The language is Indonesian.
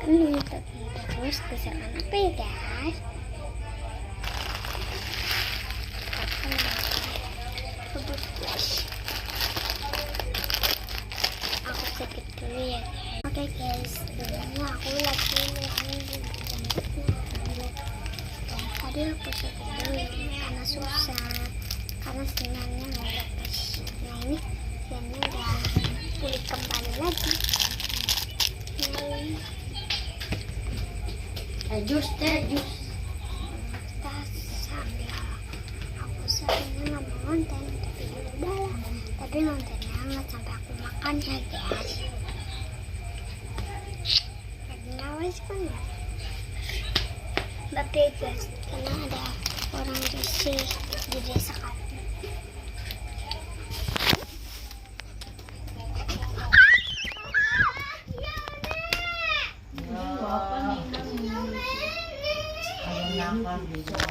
Terus bisa apa ya guys? Aku sakit dulu ya guys. Oke guys, dulunya aku lagi tadi aku sakit dulu karena susah, karena sinyalnya nggak dapat. Nah ini sinyalnya udah pulih kembali lagi. Jus teh jus. Aku sebenarnya nggak mau nonton, tapi nontonnya nggak sampai aku makan ya guys. Lagi ngawas kan ya, tapi guys karena ada orang bersih di desa kami. Apa nih? Ada nafas bisa.